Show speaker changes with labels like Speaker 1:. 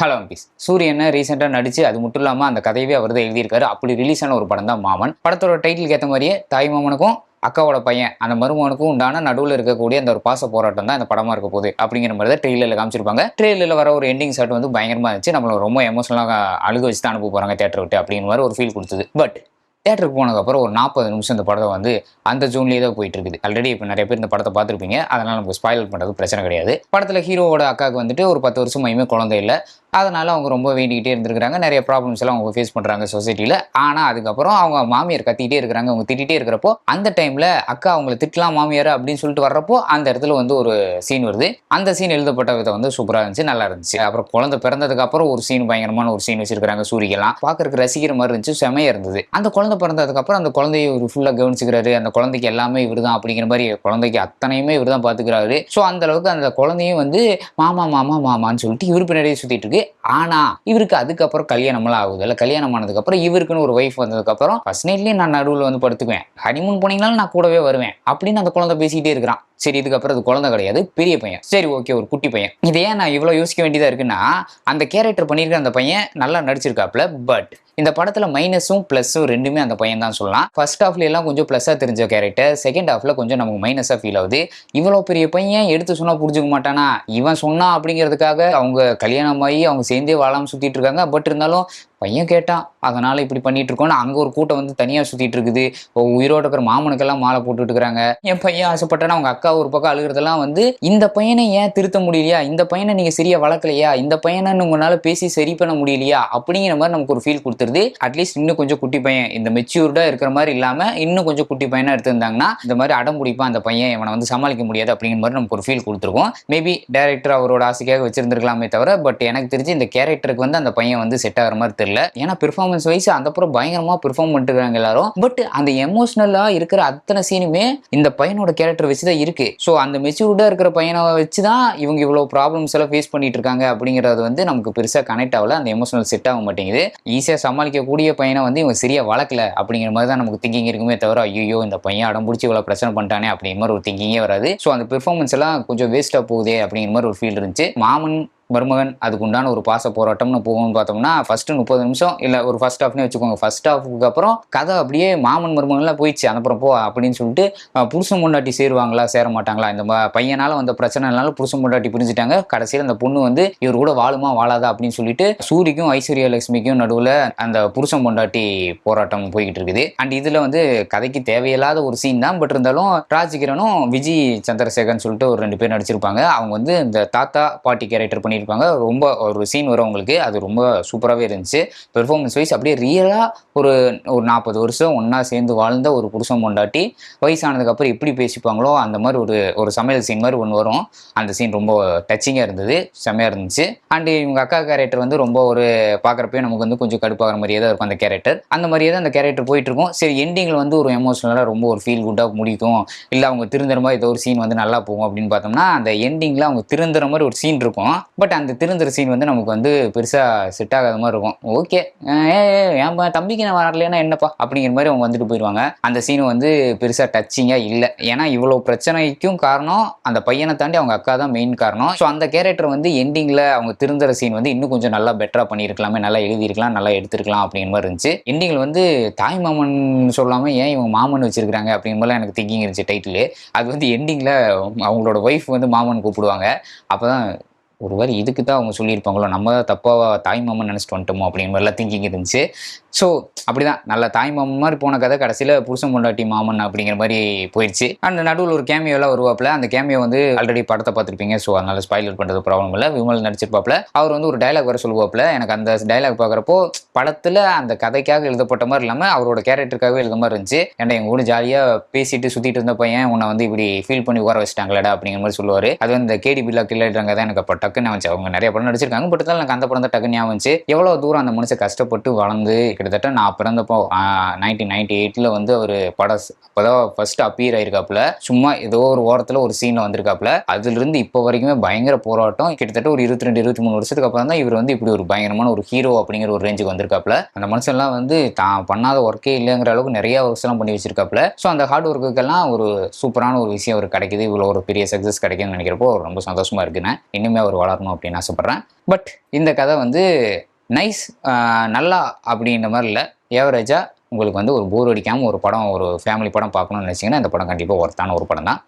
Speaker 1: Hello piece சூரியனை ரீசெண்டாக நடிச்சு அது மட்டும் இல்லாமல் அந்த கதையவே அவர் தான் எழுதியிருக்காரு. அப்படி ரிலீஸ் ஆன ஒரு படம் தான் மாமன். படத்தோட டைட்டிலுக்கு ஏற்ற மாதிரியே தாய் மாமனுக்கும் அக்காவோட பையன் அந்த மருமகனுக்கும் உண்டான நடுவில் இருக்கக்கூடிய அந்த ஒரு பாச போராட்டம் தான் இந்த படமா இருக்க போகுது அப்படிங்கிற மாதிரி தான் ட்ரெயிலரில் காமிச்சிருப்பாங்க. ட்ரெயிலரில் வர ஒரு எண்டிங் ஷாட் வந்து பயங்கரமா இருந்துச்சு. நம்மள ரொம்ப எமோஷனலாக அழுக வச்சு தான் அனுப்ப போறாங்க தேட்டர் விட்டு அப்படிங்கிற மாதிரி ஒரு ஃபீல் கொடுத்தது. பட் தேட்டருக்கு போனதுக்கப்புறம் ஒரு 40 நிமிஷம் இந்த படத்தை வந்து அந்த ஜோன்லேயே தான் போயிட்டு இருக்குது. ஆல்ரெடி இப்போ நிறைய பேர் இந்த படத்தை பார்த்துருப்பீங்க, அதனால நமக்கு ஸ்பாயில் பண்ணுறது பிரச்சனை கிடையாது. படத்தில் ஹீரோவோட அக்காவுக்கு வந்துட்டு ஒரு 10 வருஷம் மையமே குழந்தை இல்லை. அதனால அவங்க ரொம்ப வேண்டிக்கிட்டே இருந்திருக்காங்க. நிறைய ப்ராப்ளம்ஸ் எல்லாம் அவங்க ஃபேஸ் பண்ணுறாங்க சொசைட்டியில். ஆனால் அதுக்கப்புறம் அவங்க மாமியார் கத்திக்கிட்டே இருக்கிறாங்க, அவங்க திட்டிகிட்டே இருக்கிறப்போ அந்த டைமில் அக்கா அவங்கள திட்டலாம் மாமியார் அப்படின்னு சொல்லிட்டு வர்றப்போ அந்த இடத்துல வந்து ஒரு சீன் வருது. அந்த சீன் எழுதப்பட்ட விதம் வந்து சூப்பராக இருந்துச்சு, நல்லா இருந்துச்சு. அப்புறம் குழந்தை பிறந்ததுக்கு அப்புறம் ஒரு சீன் பயங்கரமான ஒரு சீன் வச்சிருக்காங்க. சூரியெல்லாம் பார்க்கறதுக்கு ரசிக்கிற மாதிரி இருந்துச்சு, செமையாக இருந்தது. அந்த குழந்தை பிறந்ததுக்கு அப்புறம் அந்த குழந்தையை ஒரு ஃபுல்லாக கவனிச்சுக்கிறாரு. அந்த குழந்தைக்கு எல்லாமே இவர் தான் அப்படிங்கிற மாதிரி, குழந்தைக்கு அத்தனையுமே இவர் தான் பார்த்துக்கிறாரு. ஸோ அந்த அளவுக்கு அந்த குழந்தையும் வந்து மாமா மாமா மாமான்னு சொல்லிட்டு இவர் பின்னாடியே சுற்றிட்டு இருக்கு. ஆனா இவருக்கு அதுக்கப்புறம் கல்யாணம்லாம் ஆகுது இல்லை. கல்யாணம் ஆனதுக்கு அப்புறம் இவருக்குன்னு ஒரு ஒய்ஃப் வந்ததுக்கு அப்புறம் ஃபர்ஸ்ட் நைட்லயே நான் நடுவில் வந்து படுத்துக்குவேன், ஹனிமூன் போனீங்கனாலும் நான் கூடவே வருவேன் அப்படின்னு அந்த குழந்தை பேசிக்கிட்டே இருக்கிறான். சரி, இதுக்கப்புறம் அது குழந்தை கிடையாது, பெரிய பையன். சரி, ஓகே, ஒரு குட்டி பையன். இதை ஏன் நான் இவ்வளோ யோசிக்க வேண்டியதா இருக்குன்னா, அந்த கேரக்டர் பண்ணியிருக்க அந்த பையன் நல்லா நடிச்சிருக்காப்ல. பட் இந்த படத்துல மைனஸும் பிளஸும் ரெண்டுமே அந்த பையன் தான் சொல்லலாம். ஃபர்ஸ்ட் ஹாஃப்ல எல்லாம் கொஞ்சம் பிளஸா தெரிஞ்ச கேரக்டர், செகண்ட் ஹாஃப்ல கொஞ்சம் நமக்கு மைனஸா ஃபீல் ஆகுது. இவ்வளோ பெரிய பையன் எடுத்து சொன்னா புரிஞ்சுக்க மாட்டானா, இவன் சொன்னா அப்படிங்கிறதுக்காக அவங்க கல்யாணம் ஆகி அவங்க சேர்ந்தே வாழாம சுத்திட்டு இருக்காங்க. பட் இருந்தாலும் பையன் கேட்டான், அதனால இப்படி பண்ணிட்டு இருக்கோம்னு அங்க ஒரு கூட்டம் வந்து தனியா சுத்திட்டு இருக்குது. உயிரோட இருக்கிற மாமனுக்கெல்லாம் மாலை போட்டுட்டு இருக்காங்க. என் பையன் ஆசைப்பட்டானா அவங்க அக்கா ஒரு பக்கம் அழுகிறதெல்லாம் வந்து, இந்த பையனை ஏன் திருத்த முடியலையா, இந்த பையனை நீங்க சரியா வளர்க்கலையா, இந்த பையனை உங்களால பேசி சரி பண்ண முடியலையா அப்படிங்கிற மாதிரி நமக்கு ஒரு ஃபீல் கொடுத்துருது. அட்லீஸ்ட் இன்னும் கொஞ்சம் குட்டி பையன், இந்த மெச்சூர்டா இருக்கிற மாதிரி இல்லாம இன்னும் கொஞ்சம் குட்டி பையனா எடுத்திருந்தாங்கன்னா இந்த மாதிரி அடம் பிடிப்பான் அந்த பையன், இவனை வந்து சமாளிக்க முடியாது அப்படிங்கிற மாதிரி நமக்கு ஒரு ஃபீல் கொடுத்துருக்கும். மேபி டைரக்டர் அவரோட ஆசைக்காக வச்சிருந்திருக்கலாமே தவிர, பட் எனக்கு தெரிஞ்சு இந்த கேரக்டருக்கு வந்து அந்த பையன் வந்து செட் ஆகிற மாதிரி தெரியல. ஏன்னா பெர்ஃபார்மன்ஸ் வைஸ் அந்த அப்புறம் பயங்கரமா பெர்ஃபார்ம் பண்ணிட்டு இருக்காங்க எல்லாரும். பட் அந்த எமோஷனலா இருக்கிற அத்தனை சீனுமே இந்த பையனோட கேரக்டர் வச்சுதான் இருக்கு. ஸோ அந்த மெச்சூர்டா இருக்கிற பையனை வச்சுதான் இவங்க இவ்வளவு ப்ராப்ளம்ஸ் எல்லாம் ஃபேஸ் பண்ணிட்டு இருக்காங்க அப்படிங்கிறது வந்து நமக்கு பெருசா கனெக்ட் ஆகல. அந்த எமோஷனல் செட் ஆக மாட்டேங்குது. ஈஸியா சமாளிக்கக்கூடிய பையனை வந்து இவங்க சரியா வளர்க்கல அப்படிங்கிற மாதிரி தான் நமக்கு திங்கிங் இருக்குமே தவிர, ஐயோ இந்த பையன் அடம் பிடிச்சி இவ்வளவு பிரச்சனை பண்ணிட்டானே அப்படிங்கிற மாதிரி ஒரு திங்கிங்கே வராது. ஸோ அந்த பெர்ஃபார்மன்ஸ் எல்லாம் கொஞ்சம் வேஸ்டா போகுதே அப்படிங்கிற மாதிரி ஒரு ஃபீல் இருந்துச்சு. மாமன் மருமகன் அதுக்கு உண்டான ஒரு பாச போராட்டம்னு போகும்னு பார்த்தோம்னா ஃபர்ஸ்ட் 30 நிமிஷம் இல்லை ஒரு ஃபர்ஸ்ட் ஹாஃப்னே வச்சுக்கோங்க. ஃபர்ஸ்ட் ஹாஃபுக்கு அப்புறம் கதை அப்படியே மாமன் மருமகன்லாம் போயிடுச்சு. அப்புறம் போ அப்படின்னு சொல்லிட்டு புருஷன் பொண்டாட்டி சேருவாங்களா சேர மாட்டாங்களா, இந்த பையனால வந்த பிரச்சனைனால புருஷன் பொண்டாட்டி பிரிஞ்சுட்டாங்க. கடைசியில் அந்த பொண்ணு வந்து இவர் கூட வாழுமா வாழாதா அப்படின்னு சொல்லிட்டு சூரிக்கும் ஐஸ்வர்யா லட்சுமிக்கும் நடுவில் அந்த புருஷன் பொண்டாட்டி போராட்டம் போய்கிட்டு இருக்குது. அண்ட் இதுல வந்து கதைக்கு தேவையில்லாத ஒரு சீன் தான். பட் இருந்தாலும் ராஜ்கிரனும் விஜய் சந்திரசேகர்னு சொல்லிட்டு ஒரு 2 பேர் நடிச்சிருப்பாங்க. அவங்க வந்து இந்த தாத்தா பாட்டி கேரக்டர் பண்ணி ரொம்ப ஒரு சீன் வரும் உங்களுக்கு, அது ரொம்ப சூப்பராகவே இருந்துச்சு. பெர்ஃபார்மன்ஸ் வைஸ் அப்படியே ரியலா ஒரு 40 வருஷம் ஒன்னா சேர்ந்து வாழ்ந்த ஒரு புருஷன் பொண்டாட்டி வயசானதுக்கு அப்புறம் எப்படி பேசிப்பாங்களோ அந்த மாதிரி ஒரு சமையல் சீன் மாதிரி ஒன்று வரும். அந்த சீன் ரொம்ப டச்சிங்காக இருந்தது, செம்மையா இருந்துச்சு. அண்ட் இவங்க அக்கா கேரக்டர் வந்து ரொம்ப ஒரு பார்க்குறப்பே நமக்கு வந்து கொஞ்சம் கடுப்பாகிற மாதிரியே தான் இருக்கும் அந்த கேரக்டர். அந்த மாதிரியே தான் அந்த கேரக்டர் போயிட்டு இருக்கும். சரி, எண்டிங்கில் வந்து ஒரு எமோஷனலாக ரொம்ப ஒரு ஃபீல் குட்டாக முடிக்கும், இல்லை அவங்க திருந்துற மாதிரி ஏதோ ஒரு சீன் வந்து நல்லா போகும் அப்படின்னு பார்த்தோம்னா, அந்த எண்டிங்கில் அவங்க திருந்துற மாதிரி ஒரு சீன் இருக்கும். பட் அந்த திருந்துற சீன் வந்து நமக்கு வந்து பெருசா செட் ஆகாத மாதிரி இருக்கும். ஓகே, என் தம்பிக்கு நான் வரலைன்னா என்னப்பா அப்படிங்கிற மாதிரி அவங்க வந்துட்டு போயிடுவாங்க. அந்த சீன் வந்து பெருசா டச்சிங்கா இல்லை. ஏன்னா இவ்வளவு பிரச்சனைக்கும் காரணம் அந்த பையனை தாண்டி அவங்க அக்கா தான் மெயின் காரணம். ஸோ அந்த கேரக்டர் வந்து எண்டிங்ல அவங்க திருந்துற சீன் வந்து இன்னும் கொஞ்சம் நல்லா பெட்டரா பண்ணியிருக்கலாமே, நல்லா எழுதியிருக்கலாம், நல்லா எடுத்திருக்கலாம் அப்படிங்கிற மாதிரி இருந்துச்சு. எண்டிங்ல வந்து தாய் மாமன் சொல்லாம ஏன் இவங்க மாமன் வச்சிருக்காங்க அப்படிங்கிற மாதிரி எனக்கு திங்கிங் இருந்துச்சு டைட்டில். அது வந்து எண்டிங்ல அவங்களோட ஒய்ஃப் வந்து மாமன் கூப்பிடுவாங்க. அப்பதான் ஒருவேளை இதுக்கு தான் அவங்க சொல்லியிருப்பாங்களோ, நம்ம தான் தப்பாக தாய் மாமன் நினச்சிட்டு வந்துட்டோமோ அப்படிங்கிற மாதிரிலாம் திங்கிங் இருந்துச்சு. ஸோ அப்படிதான் நல்ல தாய் மாமன் மாதிரி போன கதை கடைசியில் புருஷன் பொண்டாட்டி மாமன் அப்படிங்கிற மாதிரி போயிடுச்சு. அண்ட் நடுவில் ஒரு கேமியோலாம் வருவாப்பில். அந்த கேமியோ வந்து ஆல்ரெடி படத்தை பார்த்துருப்பீங்க, ஸோ அதனால ஸ்பாயிலர் பண்ணுறது ப்ராப்ளம் இல்லை. விமல் நடிச்சிருப்பாப்பில். அவர் வந்து ஒரு டைலாக் வர சொல்லுவாப்பில். எனக்கு அந்த டைலாக் பார்க்குறப்போ படத்தில் அந்த கதைக்காக எழுதப்பட்ட மாதிரி இல்லாமல் அவரோட கேரக்டருக்காகவே எழுத மாதிரி இருந்துச்சு. ஏன்டா எங்கள் கூட ஜாலியாக பேசிட்டு சுற்றிட்டு இருந்த பையன் உன்னை வந்து இப்படி ஃபீல் பண்ணி உட்கார வச்சிட்டாங்களடா அப்படிங்கிற மாதிரி சொல்லுவார். அது வந்து இந்த கேடி பில்லா கில்லாடுறாங்க தான் எனக்கு அப்போ டக்குன்னு வந்துச்சு. அவங்க நிறைய படம் நடிச்சிருக்காங்க, பட் இருந்தாலும் எனக்கு அந்த படம் தான் டக்குன்னு ஞாபகம் வந்துச்சு. எவ்வளோ தூரம் அந்த மனுஷன் கஷ்டப்பட்டு வளர்ந்து கிட்டத்தட்ட நான் பிறந்தப்போ 1998 வந்து ஒரு படம் அப்போதான் ஃபர்ஸ்ட் அப்பியர் ஆயிருக்காப்புல. சும்மா ஏதோ ஒரு ஓரத்தில் ஒரு சீனில் வந்திருக்காப்புல. அதுலேருந்து இப்போ வரைக்குமே பயங்கர போராட்டம். கிட்டத்தட்ட ஒரு 22-23 வருஷத்துக்கு அப்புறம் தான் இவர் வந்து இப்படி ஒரு பயங்கரமான ஒரு ஹீரோ அப்படிங்கிற ஒரு ரேஞ்சுக்கு வந்திருக்காப்புல. அந்த மனுஷன்லாம் வந்து தான் பண்ணாத ஒர்க்கே இல்லைங்கிற அளவுக்கு நிறைய ஒர்க்ஸ்லாம் பண்ணி வச்சிருக்காப்புல. ஸோ அந்த ஹார்ட் ஒர்க்குக்கெல்லாம் ஒரு சூப்பரான ஒரு விஷயம் அவர் கிடைக்குது. இவ்வளோ ஒரு பெரிய சக்ஸஸ் கிடைக்குதுன்னு நினைக்கிறப்போ ரொம்ப சந்தோஷமா இருக்குன்னு. இன்னுமே அவர் வளரணும் அப்படின்னு ஆசைப்பட்றேன். பட் இந்த கதை வந்து நைஸ், நல்லா அப்படின்ற மாதிரி இல்லை, ஏவரேஜாக உங்களுக்கு வந்து ஒரு போர் அடிக்காமல் ஒரு படம், ஒரு ஃபேமிலி படம் பார்க்கணும்னு நினச்சிங்கன்னா இந்த படம் கண்டிப்பாக ஒர்த்தான ஒரு படம் தான்.